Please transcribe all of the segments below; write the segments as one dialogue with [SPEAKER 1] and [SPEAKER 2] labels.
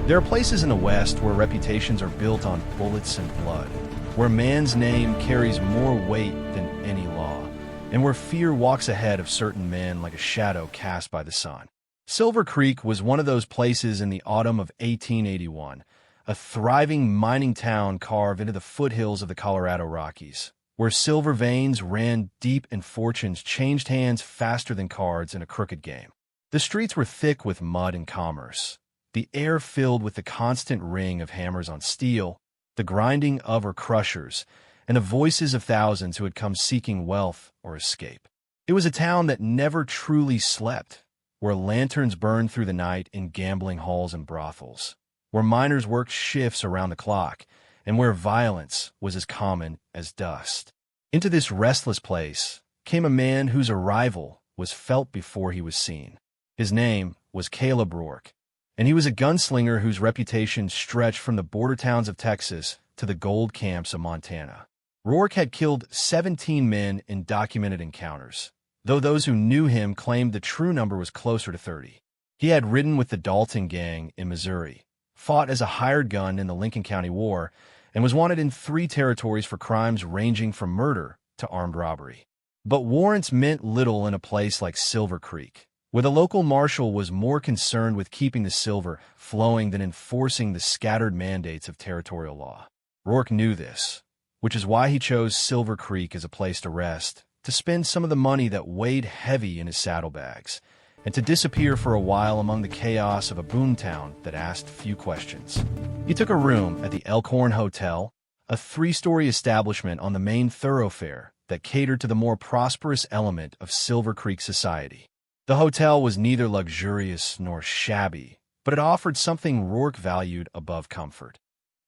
[SPEAKER 1] There are places in the West where reputations are built on bullets and blood, where man's name carries more weight than any law, and where fear walks ahead of certain men like a shadow cast by the sun. Silver Creek was one of those places in the autumn of 1881, a thriving mining town carved into the foothills of the Colorado Rockies, where silver veins ran deep and fortunes changed hands faster than cards in a crooked game. The streets were thick with mud and commerce, the air filled with the constant ring of hammers on steel, the grinding of our crushers, and the voices of thousands who had come seeking wealth or escape. It was a town that never truly slept, where lanterns burned through the night in gambling halls and brothels, where miners worked shifts around the clock, and where violence was as common as dust. Into this restless place came a man whose arrival was felt before he was seen. His name was Caleb Rourke, and he was a gunslinger whose reputation stretched from the border towns of Texas to the gold camps of Montana. Rourke had killed 17 men in documented encounters, though those who knew him claimed the true number was closer to 30. He had ridden with the Dalton Gang in Missouri, fought as a hired gun in the Lincoln County War, and was wanted in 3 territories for crimes ranging from murder to armed robbery. But warrants meant little in a place like Silver Creek, where the local marshal was more concerned with keeping the silver flowing than enforcing the scattered mandates of territorial law. Rourke knew this, which is why he chose Silver Creek as a place to rest, to spend some of the money that weighed heavy in his saddlebags, and to disappear for a while among the chaos of a boomtown that asked few questions. He took a room at the Elkhorn Hotel, a 3-story establishment on the main thoroughfare that catered to the more prosperous element of Silver Creek society. The hotel was neither luxurious nor shabby, but it offered something Rourke valued above comfort.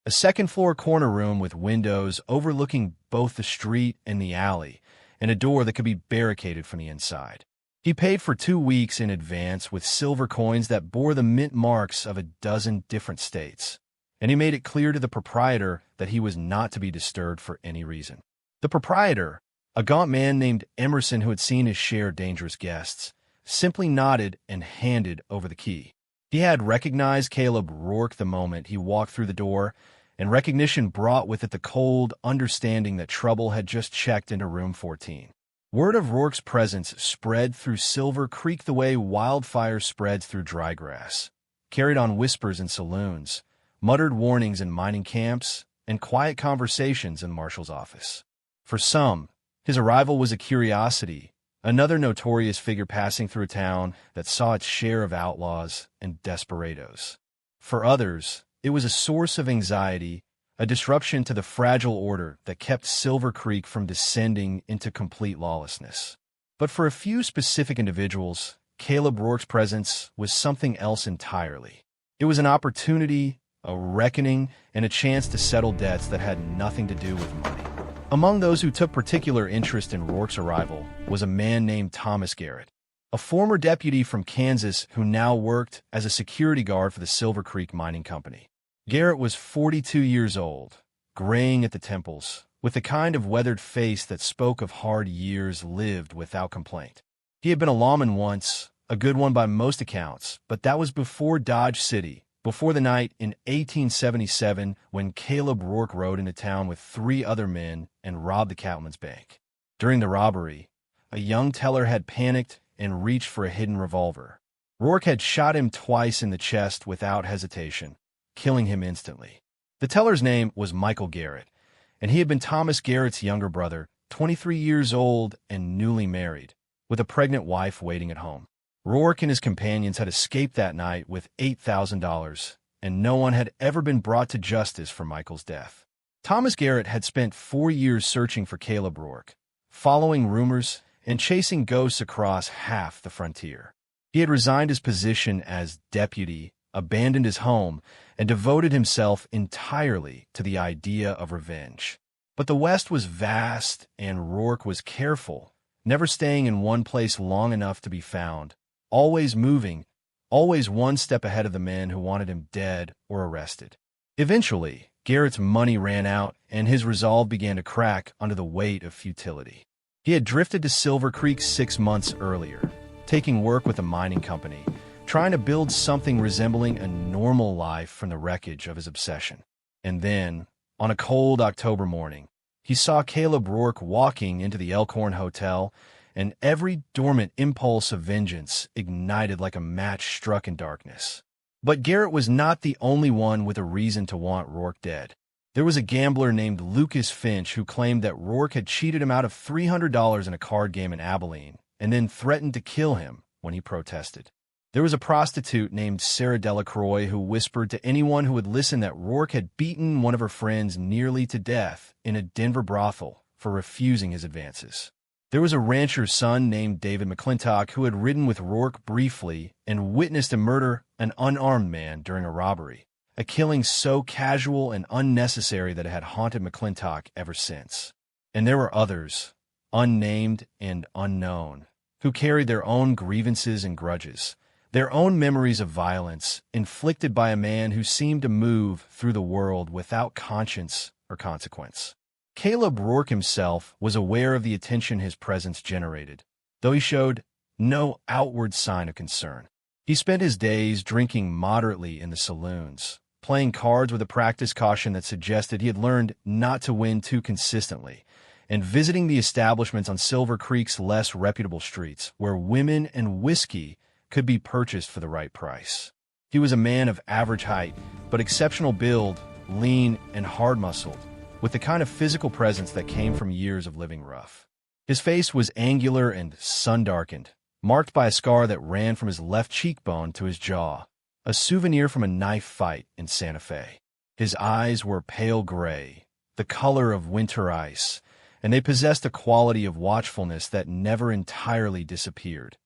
[SPEAKER 1] A second-floor corner room with windows overlooking both the street and the alley, and a door that could be barricaded from the inside. He paid for 2 weeks in advance with silver coins that bore the mint marks of a dozen different states, and he made it clear to the proprietor that he was not to be disturbed for any reason. The proprietor, a gaunt man named Emerson who had seen his share of dangerous guests, simply nodded and handed over the key. He had recognized Caleb Rourke the moment he walked through the door, and recognition brought with it the cold understanding that trouble had just checked into room 14. Word of Rourke's presence spread through Silver Creek the way wildfire spreads through dry grass, carried on whispers in saloons, muttered warnings in mining camps, and quiet conversations in the marshal's office. For some, his arrival was a curiosity, another notorious figure passing through a town that saw its share of outlaws and desperados. For others, it was a source of anxiety, a disruption to the fragile order that kept Silver Creek from descending into complete lawlessness. But for a few specific individuals, Caleb Rourke's presence was something else entirely. It was an opportunity, a reckoning, and a chance to settle debts that had nothing to do with money. Among those who took particular interest in Rourke's arrival was a man named Thomas Garrett, a former deputy from Kansas who now worked as a security guard for the Silver Creek Mining Company. Garrett was 42 years old, graying at the temples, with the kind of weathered face that spoke of hard years lived without complaint. He had been a lawman once, a good one by most accounts, but that was before Dodge City, before the night in 1877 when Caleb Rourke rode into town with 3 other men and robbed the cattleman's bank. During the robbery, a young teller had panicked and reached for a hidden revolver. Rourke had shot him twice in the chest without hesitation, killing him instantly. The teller's name was Michael Garrett, and he had been Thomas Garrett's younger brother, 23 years old and newly married, with a pregnant wife waiting at home. Rourke and his companions had escaped that night with $8,000, and no one had ever been brought to justice for Michael's death. Thomas Garrett had spent 4 years searching for Caleb Rourke, following rumors and chasing ghosts across half the frontier. He had resigned his position as deputy, abandoned his home, and devoted himself entirely to the idea of revenge. But the West was vast, and Rourke was careful, never staying in one place long enough to be found, always moving, always one step ahead of the men who wanted him dead or arrested. Eventually, Garrett's money ran out, and his resolve began to crack under the weight of futility. He had drifted to Silver Creek 6 months earlier, taking work with a mining company, trying to build something resembling a normal life from the wreckage of his obsession. And then, on a cold October morning, he saw Caleb Rourke walking into the Elkhorn Hotel, and every dormant impulse of vengeance ignited like a match struck in darkness. But Garrett was not the only one with a reason to want Rourke dead. There was a gambler named Lucas Finch who claimed that Rourke had cheated him out of $300 in a card game in Abilene and then threatened to kill him when he protested. There was a prostitute named Sarah Delacroix who whispered to anyone who would listen that Rourke had beaten one of her friends nearly to death in a Denver brothel for refusing his advances. There was a rancher's son named David McClintock who had ridden with Rourke briefly and witnessed him murder an unarmed man during a robbery, a killing so casual and unnecessary that it had haunted McClintock ever since. And there were others, unnamed and unknown, who carried their own grievances and grudges, their own memories of violence inflicted by a man who seemed to move through the world without conscience or consequence. Caleb Rourke himself was aware of the attention his presence generated, though he showed no outward sign of concern. He spent his days drinking moderately in the saloons, playing cards with a practiced caution that suggested he had learned not to win too consistently, and visiting the establishments on Silver Creek's less reputable streets, where women and whiskey could be purchased for the right price. He was a man of average height, but exceptional build, lean and hard-muscled, with the kind of physical presence that came from years of living rough. His face was angular and sun-darkened, marked by a scar that ran from his left cheekbone to his jaw, a souvenir from a knife fight in Santa Fe. His eyes were pale gray, the color of winter ice, and they possessed a quality of watchfulness that never entirely disappeared,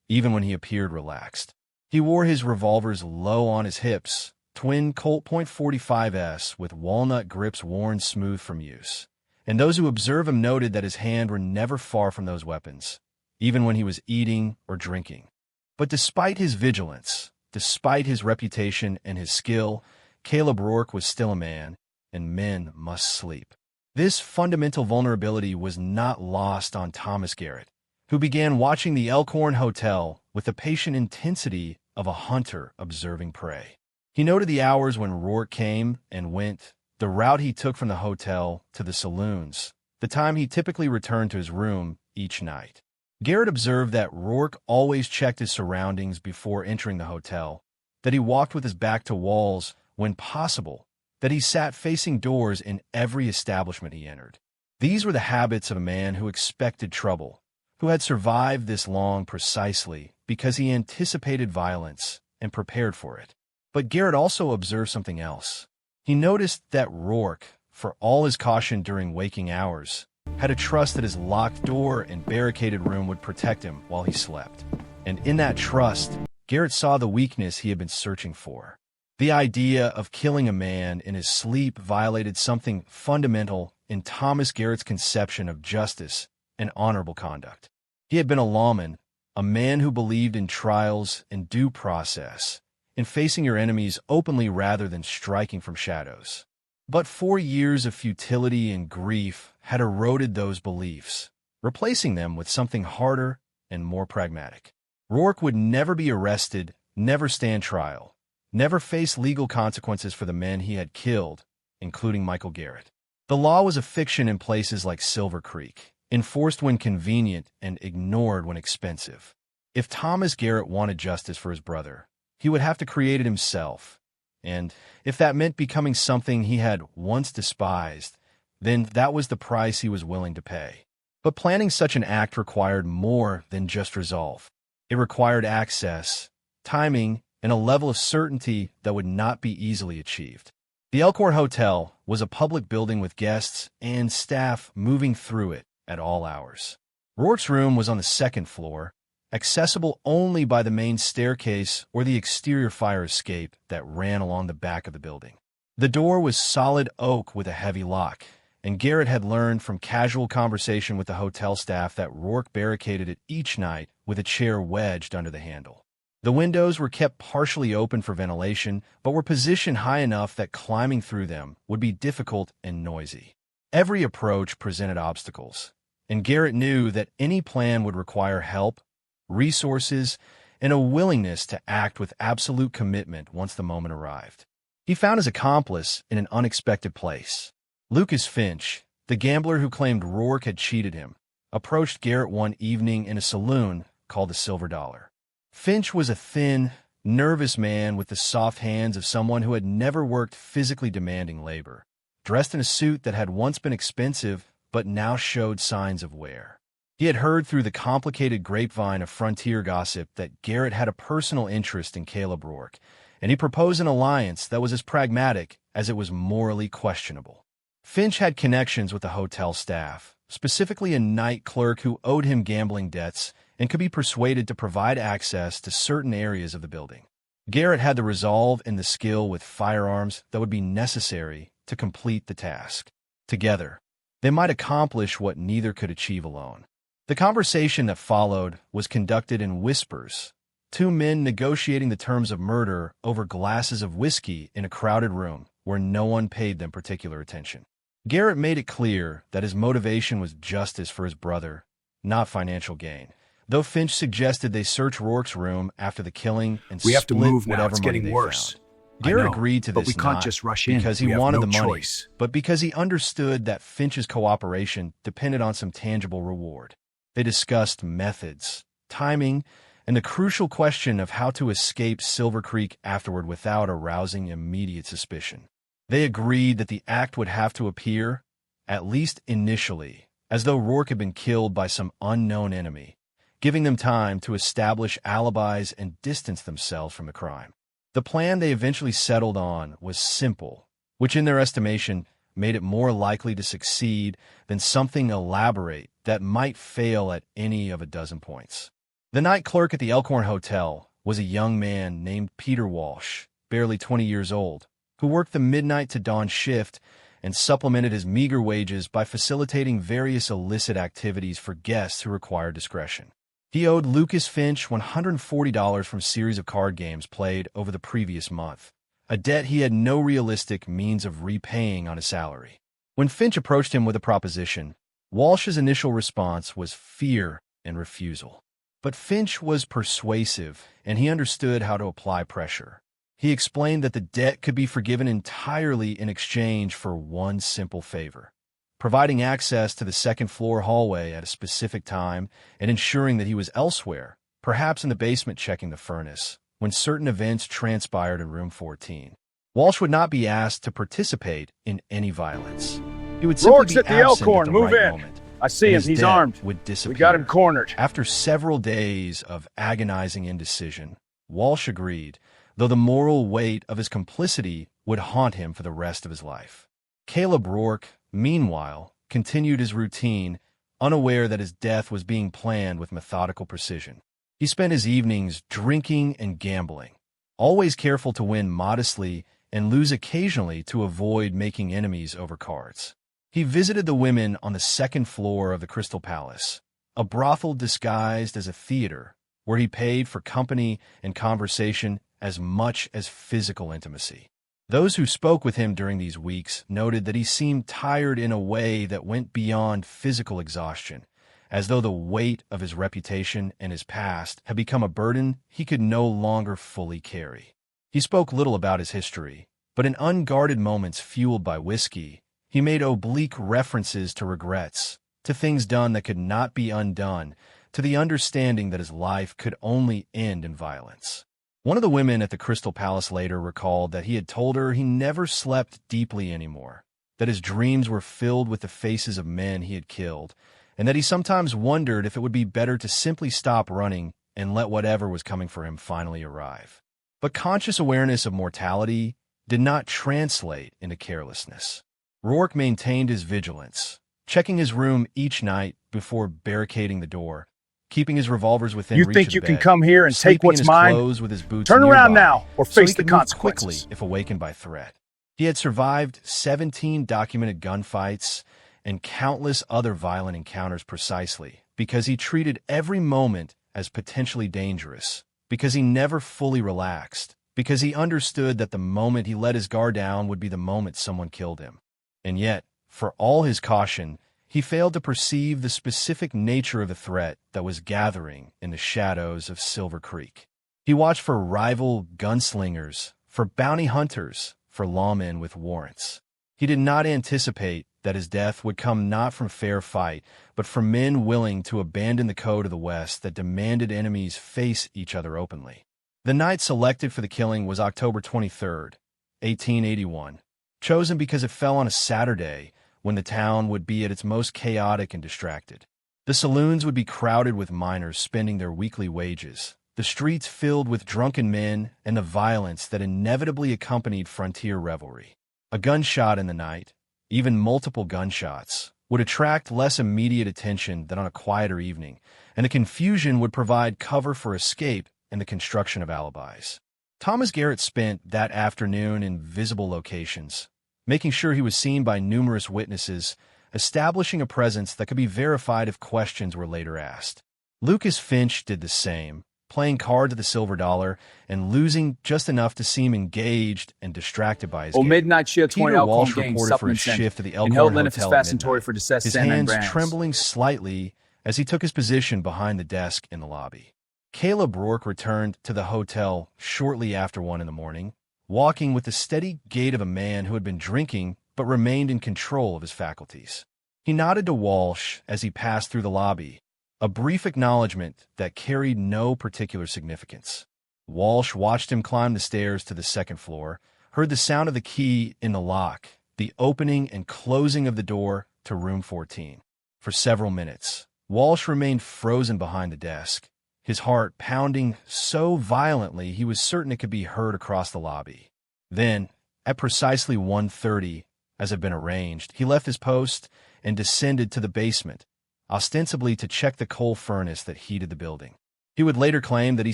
[SPEAKER 1] even when he appeared relaxed. He wore his revolvers low on his hips, twin Colt .45s with walnut grips worn smooth from use, and those who observed him noted that his hands were never far from those weapons, even when he was eating or drinking. But despite his vigilance, despite his reputation and his skill, Caleb Rourke was still a man, and men must sleep. This fundamental vulnerability was not lost on Thomas Garrett, who began watching the Elkhorn Hotel with the patient intensity of a hunter observing prey. He noted the hours when Rourke came and went, the route he took from the hotel to the saloons, the time he typically returned to his room each night. Garrett observed that Rourke always checked his surroundings before entering the hotel, that he walked with his back to walls when possible, that he sat facing doors in every establishment he entered. These were the habits of a man who expected trouble, who had survived this long precisely because he anticipated violence and prepared for it. But Garrett also observed something else. He noticed that Rourke, for all his caution during waking hours, had a trust that his locked door and barricaded room would protect him while he slept. And in that trust, Garrett saw the weakness he had been searching for. The idea of killing a man in his sleep violated something fundamental in Thomas Garrett's conception of justice and honorable conduct. He had been a lawman, a man who believed in trials and due process, in facing your enemies openly rather than striking from shadows. But 4 years of futility and grief had eroded those beliefs, replacing them with something harder and more pragmatic. Rourke would never be arrested, never stand trial, never face legal consequences for the men he had killed, including Michael Garrett. The law was a fiction in places like Silver Creek, enforced when convenient and ignored when expensive. If Thomas Garrett wanted justice for his brother, he would have to create it himself, and if that meant becoming something he had once despised, then that was the price he was willing to pay. But planning such an act required more than just resolve. It required access, timing, and a level of certainty that would not be easily achieved. The Elkhorn Hotel was a public building with guests and staff moving through it at all hours. Rourke's room was on the second floor, accessible only by the main staircase or the exterior fire escape that ran along the back of the building. The door was solid oak with a heavy lock, and Garrett had learned from casual conversation with the hotel staff that Rourke barricaded it each night with a chair wedged under the handle. The windows were kept partially open for ventilation, but were positioned high enough that climbing through them would be difficult and noisy. Every approach presented obstacles, and Garrett knew that any plan would require help, resources, and a willingness to act with absolute commitment once the moment arrived. He found his accomplice in an unexpected place. Lucas Finch, the gambler who claimed Rourke had cheated him, approached Garrett one evening in a saloon called the Silver Dollar. Finch was a thin, nervous man with the soft hands of someone who had never worked physically demanding labor, dressed in a suit that had once been expensive but now showed signs of wear. He had heard through the complicated grapevine of frontier gossip that Garrett had a personal interest in Caleb Rourke, and he proposed an alliance that was as pragmatic as it was morally questionable. Finch had connections with the hotel staff, specifically a night clerk who owed him gambling debts and could be persuaded to provide access to certain areas of the building. Garrett had the resolve and the skill with firearms that would be necessary to complete the task. Together, they might accomplish what neither could achieve alone. The conversation that followed was conducted in whispers, two men negotiating the terms of murder over glasses of whiskey in a crowded room where no one paid them particular attention. Garrett made it clear that his motivation was justice for his brother, not financial gain, though Finch suggested they search Rourke's room after the killing and
[SPEAKER 2] We have to
[SPEAKER 1] split
[SPEAKER 2] move now.
[SPEAKER 1] whatever
[SPEAKER 2] It's
[SPEAKER 1] money
[SPEAKER 2] getting
[SPEAKER 1] they
[SPEAKER 2] worse.
[SPEAKER 1] found. Garrett
[SPEAKER 2] I know,
[SPEAKER 1] agreed to
[SPEAKER 2] but
[SPEAKER 1] this
[SPEAKER 2] we can't
[SPEAKER 1] not
[SPEAKER 2] just rush in.
[SPEAKER 1] because he
[SPEAKER 2] We have
[SPEAKER 1] wanted
[SPEAKER 2] no
[SPEAKER 1] the money,
[SPEAKER 2] choice.
[SPEAKER 1] but because he understood that Finch's cooperation depended on some tangible reward. They discussed methods, timing, and the crucial question of how to escape Silver Creek afterward without arousing immediate suspicion. They agreed that the act would have to appear, at least initially, as though Rourke had been killed by some unknown enemy, giving them time to establish alibis and distance themselves from the crime. The plan they eventually settled on was simple, which in their estimation made it more likely to succeed than something elaborate that might fail at any of a dozen points. The night clerk at the Elkhorn Hotel was a young man named Peter Walsh, barely 20 years old, who worked the midnight to dawn shift and supplemented his meager wages by facilitating various illicit activities for guests who required discretion. He owed Lucas Finch $140 from a series of card games played over the previous month, a debt he had no realistic means of repaying on his salary. When Finch approached him with a proposition, Walsh's initial response was fear and refusal. But Finch was persuasive, and he understood how to apply pressure. He explained that the debt could be forgiven entirely in exchange for one simple favor: providing access to the second-floor hallway at a specific time and ensuring that he was elsewhere, perhaps in the basement checking the furnace, when certain events transpired in room 14. Walsh would not be asked to participate in any violence. He would simply
[SPEAKER 2] Rourke's
[SPEAKER 1] be
[SPEAKER 2] at the
[SPEAKER 1] absent
[SPEAKER 2] Elkhorn.
[SPEAKER 1] at the
[SPEAKER 2] Move
[SPEAKER 1] right
[SPEAKER 2] in.
[SPEAKER 1] moment.
[SPEAKER 2] I see
[SPEAKER 1] and
[SPEAKER 2] him.
[SPEAKER 1] his
[SPEAKER 2] He's
[SPEAKER 1] debt
[SPEAKER 2] armed.
[SPEAKER 1] would disappear.
[SPEAKER 2] We got him cornered.
[SPEAKER 1] After several days of agonizing indecision, Walsh agreed, though the moral weight of his complicity would haunt him for the rest of his life. Caleb Rourke, meanwhile, continued his routine, unaware that his death was being planned with methodical precision. He spent his evenings drinking and gambling, always careful to win modestly and lose occasionally to avoid making enemies over cards. He visited the women on the second floor of the Crystal Palace, a brothel disguised as a theater, where he paid for company and conversation as much as physical intimacy. Those who spoke with him during these weeks noted that he seemed tired in a way that went beyond physical exhaustion, as though the weight of his reputation and his past had become a burden he could no longer fully carry. He spoke little about his history, but in unguarded moments fueled by whiskey, he made oblique references to regrets, to things done that could not be undone, to the understanding that his life could only end in violence. One of the women at the Crystal Palace later recalled that he had told her he never slept deeply anymore, that his dreams were filled with the faces of men he had killed, and that he sometimes wondered if it would be better to simply stop running and let whatever was coming for him finally arrive. But conscious awareness of mortality did not translate into carelessness. Rourke maintained his vigilance, checking his room each night before barricading the door, keeping his revolvers within reach of the bed.
[SPEAKER 2] You think you can come here and take what's mine?
[SPEAKER 1] Clothes with his boots
[SPEAKER 2] Turn around
[SPEAKER 1] nearby,
[SPEAKER 2] now or
[SPEAKER 1] so he
[SPEAKER 2] face the
[SPEAKER 1] could move
[SPEAKER 2] consequences.
[SPEAKER 1] quickly if awakened by threat. He had survived 17 documented gunfights and countless other violent encounters precisely because he treated every moment as potentially dangerous, because he never fully relaxed, because he understood that the moment he let his guard down would be the moment someone killed him. And yet, for all his caution, he failed to perceive the specific nature of the threat that was gathering in the shadows of Silver Creek. He watched for rival gunslingers, for bounty hunters, for lawmen with warrants. He did not anticipate that his death would come not from fair fight, but from men willing to abandon the code of the West that demanded enemies face each other openly. The night selected for the killing was October 23rd, 1881, chosen because it fell on a Saturday when the town would be at its most chaotic and distracted. The saloons would be crowded with miners spending their weekly wages, the streets filled with drunken men, and the violence that inevitably accompanied frontier revelry. A gunshot in the night, even multiple gunshots, would attract less immediate attention than on a quieter evening, and the confusion would provide cover for escape and the construction of alibis. Thomas Garrett spent that afternoon in visible locations, making sure he was seen by numerous witnesses, establishing a presence that could be verified if questions were later asked. Lucas Finch did the same, playing card to the silver dollar and losing just enough to seem engaged and distracted by his game.
[SPEAKER 3] Midnight shift,
[SPEAKER 1] Peter Walsh reported for his shift at the Elkhorn Hotel at midnight, his hands trembling slightly as he took his position behind the desk in the lobby. Caleb Rourke returned to the hotel shortly after 1 in the morning, walking with the steady gait of a man who had been drinking but remained in control of his faculties. He nodded to Walsh as he passed through the lobby, a brief acknowledgement that carried no particular significance. Walsh watched him climb the stairs to the second floor, heard the sound of the key in the lock, the opening and closing of the door to room 14. For several minutes, Walsh remained frozen behind the desk, his heart pounding so violently he was certain it could be heard across the lobby. Then, at precisely 1:30, as had been arranged, he left his post and descended to the basement, ostensibly to check the coal furnace that heated the building. He would later claim that he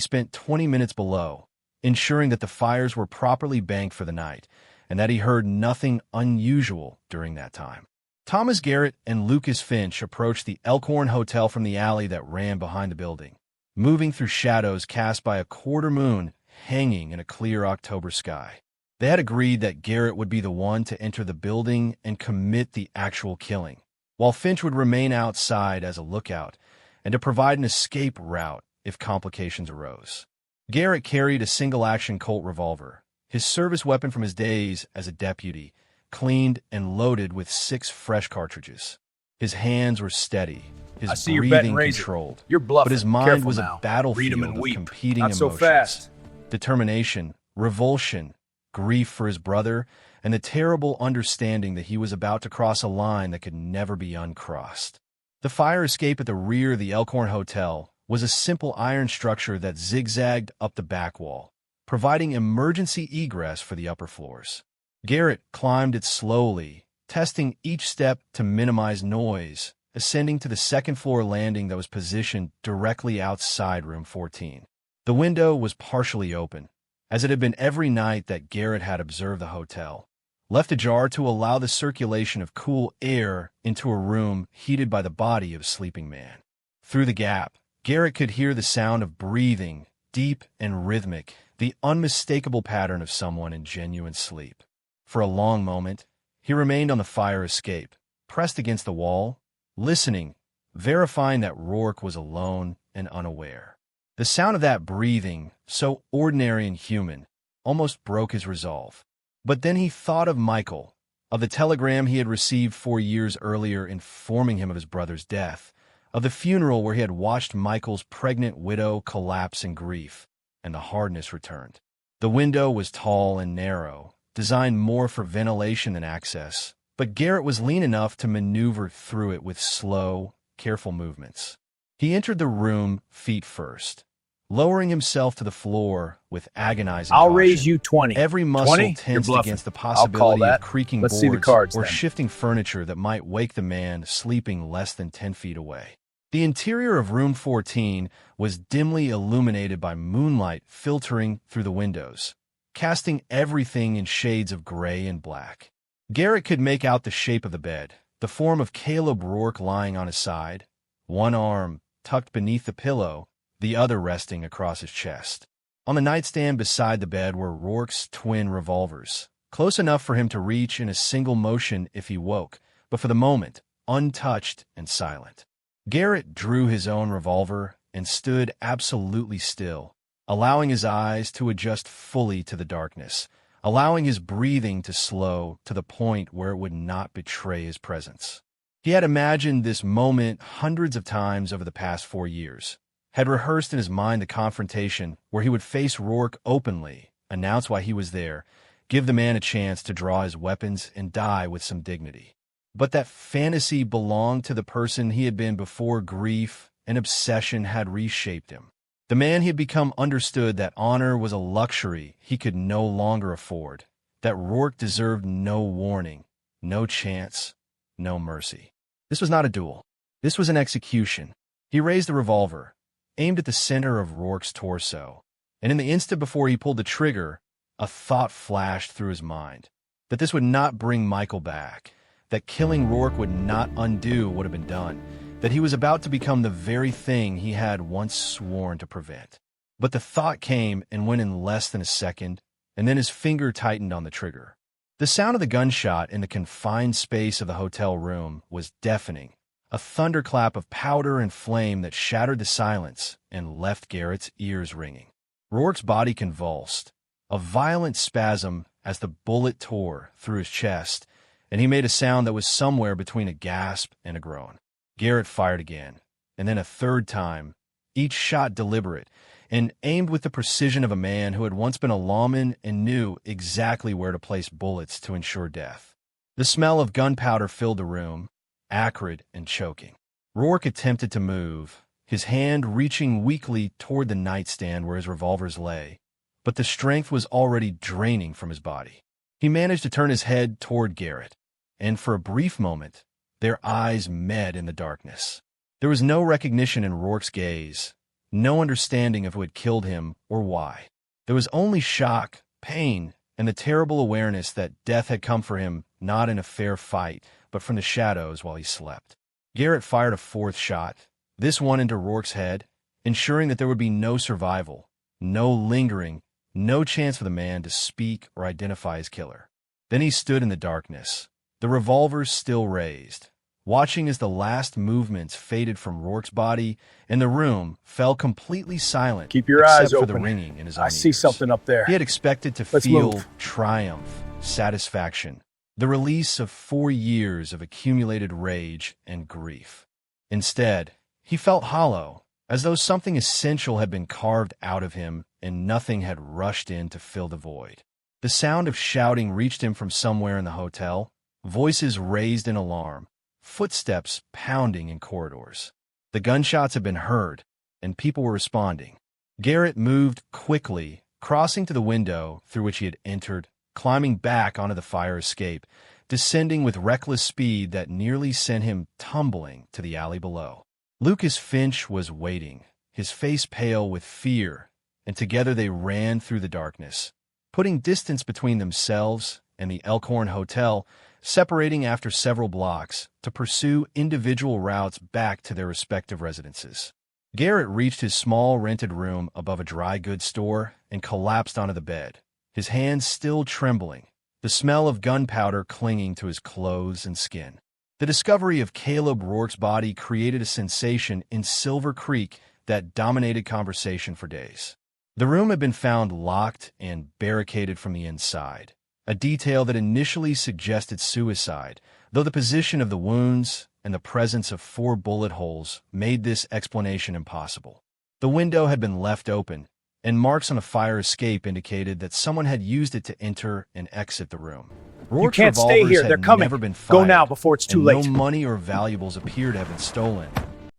[SPEAKER 1] spent 20 minutes below, ensuring that the fires were properly banked for the night, and that he heard nothing unusual during that time. Thomas Garrett and Lucas Finch approached the Elkhorn Hotel from the alley that ran behind the building, moving through shadows cast by a quarter moon hanging in a clear October sky. They had agreed that Garrett would be the one to enter the building and commit the actual killing, while Finch would remain outside as a lookout and to provide an escape route if complications arose. Garrett carried a single-action Colt revolver, his service weapon from his days as a deputy, cleaned and loaded with 6 fresh cartridges. His hands were steady, his breathing controlled, but his mind was a battlefield of competing emotions. Determination, revulsion, grief for his brother, and the terrible understanding that he was about to cross a line that could never be uncrossed. The fire escape at the rear of the Elkhorn Hotel was a simple iron structure that zigzagged up the back wall, providing emergency egress for the upper floors. Garrett climbed it slowly, testing each step to minimize noise, ascending to the second-floor landing that was positioned directly outside room 14. The window was partially open, as it had been every night that Garrett had observed the hotel, left ajar to allow the circulation of cool air into a room heated by the body of a sleeping man. Through the gap, Garrett could hear the sound of breathing, deep and rhythmic, the unmistakable pattern of someone in genuine sleep. For a long moment, he remained on the fire escape, pressed against the wall, listening, verifying that Rourke was alone and unaware. The sound of that breathing, so ordinary and human, almost broke his resolve. But then he thought of Michael, of the telegram he had received 4 years earlier informing him of his brother's death, of the funeral where he had watched Michael's pregnant widow collapse in grief, and the hardness returned. The window was tall and narrow, designed more for ventilation than access, but Garrett was lean enough to maneuver through it with slow, careful movements. He entered the room feet first, lowering himself to the floor with agonizing
[SPEAKER 2] I'll
[SPEAKER 1] caution.
[SPEAKER 2] raise you 20.
[SPEAKER 1] Every muscle
[SPEAKER 2] 20?
[SPEAKER 1] tensed
[SPEAKER 2] You're bluffing.
[SPEAKER 1] against the possibility of creaking
[SPEAKER 2] Let's
[SPEAKER 1] boards
[SPEAKER 2] see the cards,
[SPEAKER 1] or
[SPEAKER 2] then.
[SPEAKER 1] shifting furniture that might wake the man sleeping less than 10 feet away. The interior of room 14 was dimly illuminated by moonlight filtering through the windows, casting everything in shades of gray and black. Garrett could make out the shape of the bed, the form of Caleb Rourke lying on his side, one arm tucked beneath the pillow, the other resting across his chest. On the nightstand beside the bed were Rourke's twin revolvers, close enough for him to reach in a single motion if he woke, but for the moment, untouched and silent. Garrett drew his own revolver and stood absolutely still, allowing his eyes to adjust fully to the darkness, allowing his breathing to slow to the point where it would not betray his presence. He had imagined this moment hundreds of times over the past 4 years, had rehearsed in his mind the confrontation where he would face Rourke openly, announce why he was there, give the man a chance to draw his weapons and die with some dignity. But that fantasy belonged to the person he had been before grief and obsession had reshaped him. The man he had become understood that honor was a luxury he could no longer afford, that Rourke deserved no warning, no chance, no mercy. This was not a duel. This was an execution. He raised the revolver, aimed at the center of Rourke's torso, and in the instant before he pulled the trigger, a thought flashed through his mind, that this would not bring Michael back, that killing Rourke would not undo what had been done, that he was about to become the very thing he had once sworn to prevent. But the thought came and went in less than a second, and then his finger tightened on the trigger. The sound of the gunshot in the confined space of the hotel room was deafening, a thunderclap of powder and flame that shattered the silence and left Garrett's ears ringing. Rourke's body convulsed, a violent spasm as the bullet tore through his chest, and he made a sound that was somewhere between a gasp and a groan. Garrett fired again, and then a third time, each shot deliberate, and aimed with the precision of a man who had once been a lawman and knew exactly where to place bullets to ensure death. The smell of gunpowder filled the room, acrid and choking. Rourke attempted to move, his hand reaching weakly toward the nightstand where his revolvers lay, but the strength was already draining from his body. He managed to turn his head toward Garrett, and for a brief moment, their eyes met in the darkness. There was no recognition in Rourke's gaze, no understanding of who had killed him or why. There was only shock, pain, and the terrible awareness that death had come for him not in a fair fight, but from the shadows while he slept. Garrett fired a fourth shot, this one into Rourke's head, ensuring that there would be no survival, no lingering, no chance for the man to speak or identify his killer. Then he stood in the darkness, the revolver still raised, watching as the last movements faded from Rourke's body and the room fell completely silent.
[SPEAKER 2] Keep your
[SPEAKER 1] except
[SPEAKER 2] eyes
[SPEAKER 1] for
[SPEAKER 2] open.
[SPEAKER 1] the ringing in his own
[SPEAKER 2] I see
[SPEAKER 1] ears.
[SPEAKER 2] something up there.
[SPEAKER 1] He had expected to
[SPEAKER 2] Let's
[SPEAKER 1] feel
[SPEAKER 2] move.
[SPEAKER 1] triumph, satisfaction, the release of 4 years of accumulated rage and grief. Instead, he felt hollow, as though something essential had been carved out of him and nothing had rushed in to fill the void. The sound of shouting reached him from somewhere in the hotel, voices raised in alarm, footsteps pounding in corridors. The gunshots had been heard, and people were responding. Garrett moved quickly, crossing to the window through which he had entered, climbing back onto the fire escape, descending with reckless speed that nearly sent him tumbling to the alley below. Lucas Finch was waiting, his face pale with fear, and together they ran through the darkness, putting distance between themselves and the Elkhorn Hotel, separating after several blocks to pursue individual routes back to their respective residences. Garrett reached his small rented room above a dry goods store and collapsed onto the bed, his hands still trembling, the smell of gunpowder clinging to his clothes and skin. The discovery of Caleb Rourke's body created a sensation in Silver Creek that dominated conversation for days. The room had been found locked and barricaded from the inside, a detail that initially suggested suicide, though the position of the wounds and the presence of 4 bullet holes made this explanation impossible. The window had been left open, and marks on a fire escape indicated that someone had used it to enter and exit the room.
[SPEAKER 2] You can't stay here. They're coming.
[SPEAKER 1] Never been fired,
[SPEAKER 2] Go now before it's too late.
[SPEAKER 1] No money or valuables appear to have been stolen,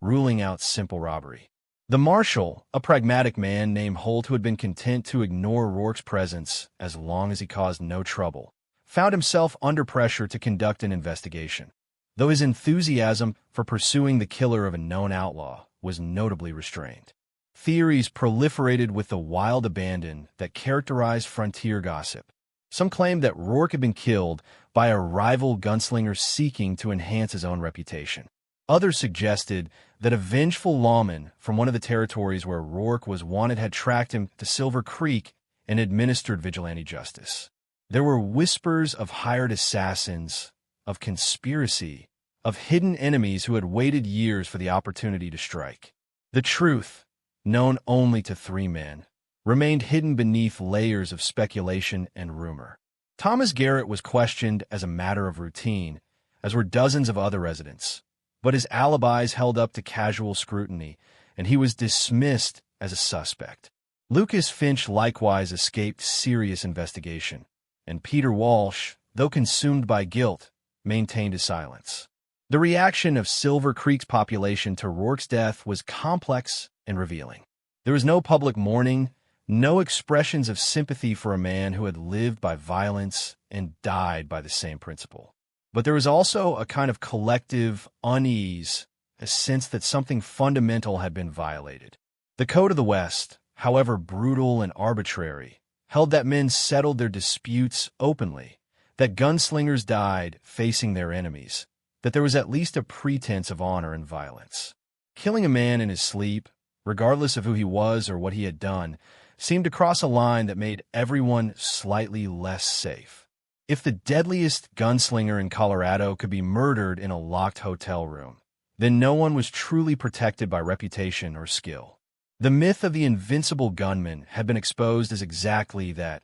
[SPEAKER 1] ruling out simple robbery. The marshal, a pragmatic man named Holt who had been content to ignore Rourke's presence as long as he caused no trouble, found himself under pressure to conduct an investigation, though his enthusiasm for pursuing the killer of a known outlaw was notably restrained. Theories proliferated with the wild abandon that characterized frontier gossip. Some claimed that Rourke had been killed by a rival gunslinger seeking to enhance his own reputation. Others suggested that a vengeful lawman from one of the territories where Rourke was wanted had tracked him to Silver Creek and administered vigilante justice. There were whispers of hired assassins, of conspiracy, of hidden enemies who had waited years for the opportunity to strike. The truth, known only to 3 men, remained hidden beneath layers of speculation and rumor. Thomas Garrett was questioned as a matter of routine, as were dozens of other residents, but his alibis held up to casual scrutiny, and he was dismissed as a suspect. Lucas Finch likewise escaped serious investigation, and Peter Walsh, though consumed by guilt, maintained his silence. The reaction of Silver Creek's population to Rourke's death was complex and revealing. There was no public mourning, no expressions of sympathy for a man who had lived by violence and died by the same principle. But there was also a kind of collective unease, a sense that something fundamental had been violated. The Code of the West, however brutal and arbitrary, held that men settled their disputes openly, that gunslingers died facing their enemies, that there was at least a pretense of honor in violence. Killing a man in his sleep, regardless of who he was or what he had done, seemed to cross a line that made everyone slightly less safe. If the deadliest gunslinger in Colorado could be murdered in a locked hotel room, then no one was truly protected by reputation or skill. The myth of the invincible gunman had been exposed as exactly that,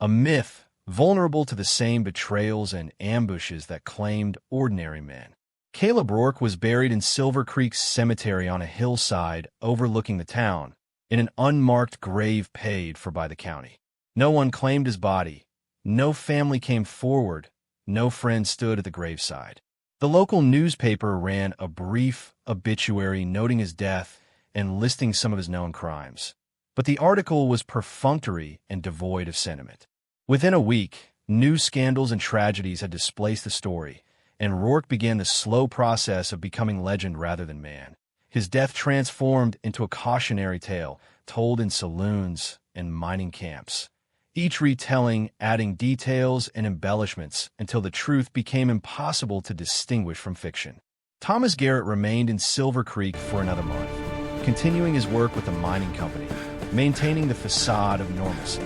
[SPEAKER 1] a myth vulnerable to the same betrayals and ambushes that claimed ordinary men. Caleb Rourke was buried in Silver Creek Cemetery on a hillside overlooking the town, in an unmarked grave paid for by the county. No one claimed his body. No family came forward. No friend stood at the graveside. The local newspaper ran a brief obituary noting his death and listing some of his known crimes. But the article was perfunctory and devoid of sentiment. Within a week, new scandals and tragedies had displaced the story, and Rourke began the slow process of becoming legend rather than man. His death transformed into a cautionary tale told in saloons and mining camps, each retelling adding details and embellishments until the truth became impossible to distinguish from fiction. Thomas Garrett remained in Silver Creek for another month, continuing his work with the mining company, maintaining the facade of normalcy.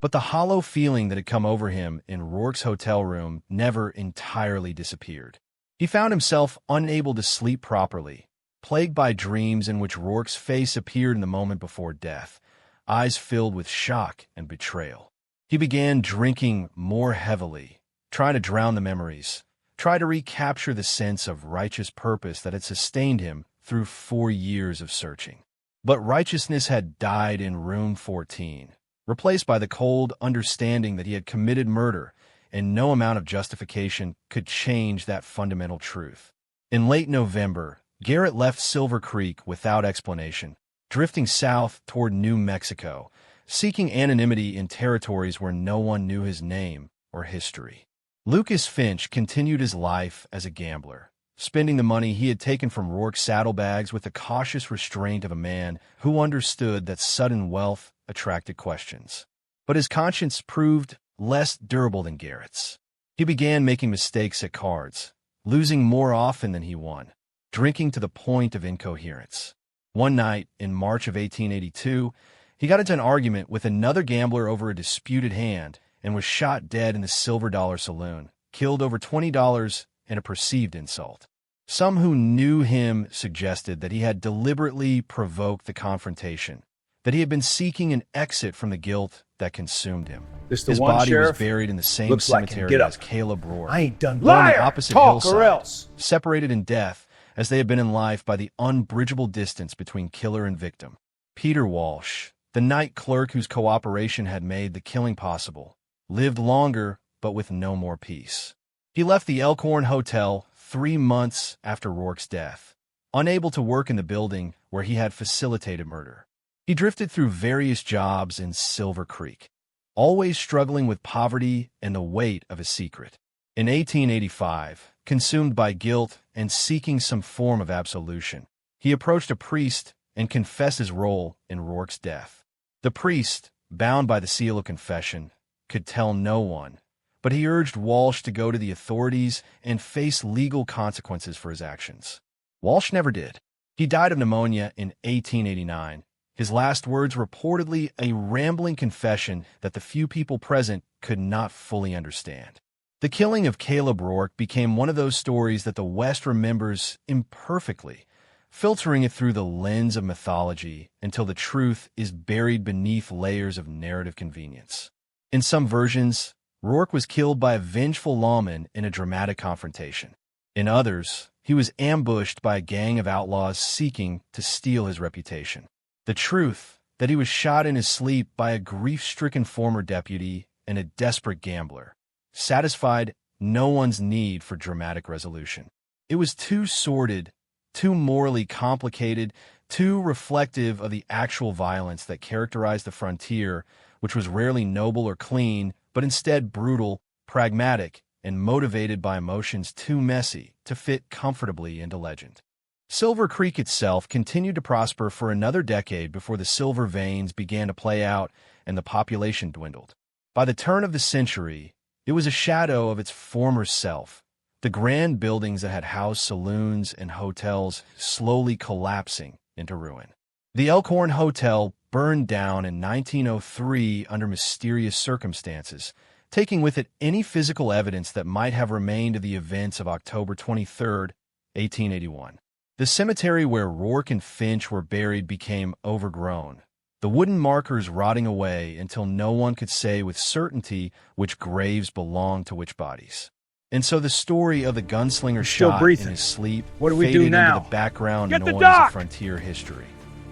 [SPEAKER 1] But the hollow feeling that had come over him in Rourke's hotel room never entirely disappeared. He found himself unable to sleep properly, plagued by dreams in which Rourke's face appeared in the moment before death, eyes filled with shock and betrayal. He began drinking more heavily, trying to drown the memories, try to recapture the sense of righteous purpose that had sustained him through 4 years of searching. But righteousness had died in room 14, replaced by the cold understanding that he had committed murder, and no amount of justification could change that fundamental truth. In late November, Garrett left Silver Creek without explanation, drifting south toward New Mexico, seeking anonymity in territories where no one knew his name or history. Lucas Finch continued his life as a gambler, spending the money he had taken from Rourke's saddlebags with the cautious restraint of a man who understood that sudden wealth attracted questions. But his conscience proved less durable than Garrett's. He began making mistakes at cards, losing more often than he won, drinking to the point of incoherence. One night, in March of 1882, he got into an argument with another gambler over a disputed hand and was shot dead in the Silver Dollar Saloon, killed over $20 in a perceived insult. Some who knew him suggested that he had deliberately provoked the confrontation, that he had been seeking an exit from the guilt that consumed him.
[SPEAKER 2] His
[SPEAKER 1] body was buried in the same cemetery as Caleb Rourke.
[SPEAKER 2] I ain't done.
[SPEAKER 1] On
[SPEAKER 2] Liar!
[SPEAKER 1] the opposite
[SPEAKER 2] Talk
[SPEAKER 1] hillside,
[SPEAKER 2] or else.
[SPEAKER 1] separated in death as they had been in life by the unbridgeable distance between killer and victim. Peter Walsh, the night clerk whose cooperation had made the killing possible, lived longer but with no more peace. He left the Elkhorn Hotel 3 months after Rourke's death, unable to work in the building where he had facilitated murder. He drifted through various jobs in Silver Creek, always struggling with poverty and the weight of a secret. In 1885, consumed by guilt and seeking some form of absolution, he approached a priest and confessed his role in Rourke's death. The priest, bound by the seal of confession, could tell no one, but he urged Walsh to go to the authorities and face legal consequences for his actions. Walsh never did. He died of pneumonia in 1889. His last words reportedly a rambling confession that the few people present could not fully understand. The killing of Caleb Rourke became one of those stories that the West remembers imperfectly, filtering it through the lens of mythology until the truth is buried beneath layers of narrative convenience. In some versions, Rourke was killed by a vengeful lawman in a dramatic confrontation. In others, he was ambushed by a gang of outlaws seeking to steal his reputation. The truth, that he was shot in his sleep by a grief-stricken former deputy and a desperate gambler, satisfied no one's need for dramatic resolution. It was too sordid, too morally complicated, too reflective of the actual violence that characterized the frontier, which was rarely noble or clean, but instead brutal, pragmatic, and motivated by emotions too messy to fit comfortably into legend. Silver Creek itself continued to prosper for another decade before the silver veins began to play out and the population dwindled. By the turn of the century, it was a shadow of its former self, the grand buildings that had housed saloons and hotels slowly collapsing into ruin. The Elkhorn Hotel burned down in 1903 under mysterious circumstances, taking with it any physical evidence that might have remained of the events of October 23, 1881. The cemetery where Rourke and Finch were buried became overgrown, the wooden markers rotting away until no one could say with certainty which graves belonged to which bodies. And so the story of the gunslinger shot in his sleep faded into the background noise of frontier history,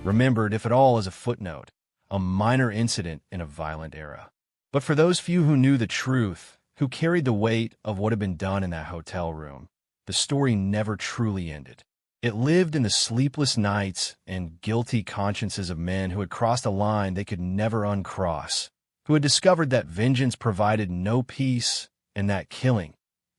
[SPEAKER 1] remembered, if at all, as a footnote, a minor incident in a violent era. But for those few who knew the truth, who carried the weight of what had been done in that hotel room, the story never truly ended. It lived in the sleepless nights and guilty consciences of men who had crossed a line they could never uncross, who had discovered that vengeance provided no peace and that killing,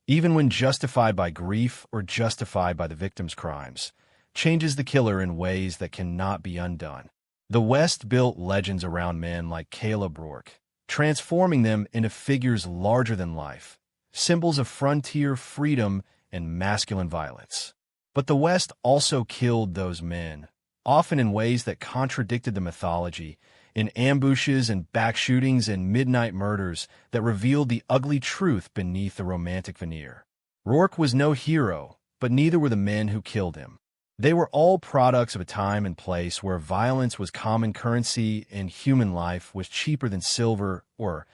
[SPEAKER 1] even when justified by grief or justified by the victim's crimes, changes the killer in ways that cannot be undone. The West built legends around men like Caleb Rourke, transforming them into figures larger than life, symbols of frontier freedom and masculine violence. But the West also killed those men, often in ways that contradicted the mythology, in ambushes and backshootings and midnight murders that revealed the ugly truth beneath the romantic veneer. Rourke was no hero, but neither were the men who killed him. They were all products of a time and place where violence was common currency and human life was cheaper than silver, or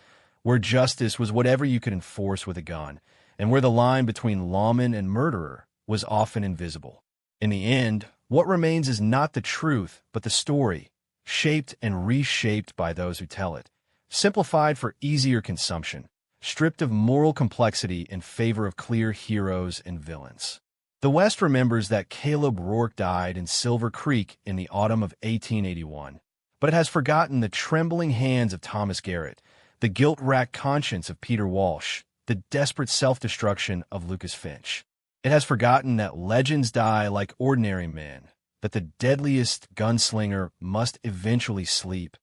[SPEAKER 1] where justice was whatever you could enforce with a gun, and where the line between lawman and murderer was often invisible. In the end, what remains is not the truth, but the story, shaped and reshaped by those who tell it, simplified for easier consumption, stripped of moral complexity in favor of clear heroes and villains. The West remembers that Caleb Rourke died in Silver Creek in the autumn of 1881, but it has forgotten the trembling hands of Thomas Garrett, the guilt-racked conscience of Peter Walsh, the desperate self-destruction of Lucas Finch. It has forgotten that legends die like ordinary men, that the deadliest gunslinger must eventually sleep,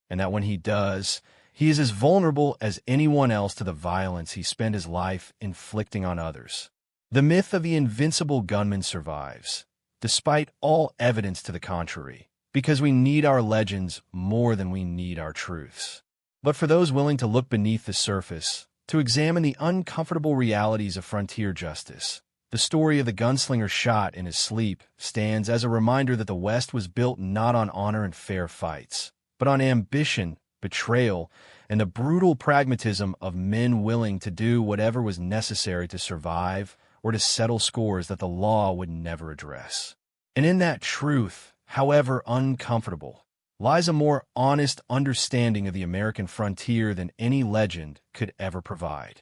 [SPEAKER 1] and that when he does, he is as vulnerable as anyone else to the violence he spent his life inflicting on others. The myth of the invincible gunman survives, despite all evidence to the contrary, because we need our legends more than we need our truths. But for those willing to look beneath the surface, to examine the uncomfortable realities of frontier justice, the story of the gunslinger shot in his sleep stands as a reminder that the West was built not on honor and fair fights, but on ambition, betrayal, and the brutal pragmatism of men willing to do whatever was necessary to survive or to settle scores that the law would never address. And in that truth, however uncomfortable, lies a more honest understanding of the American frontier than any legend could ever provide.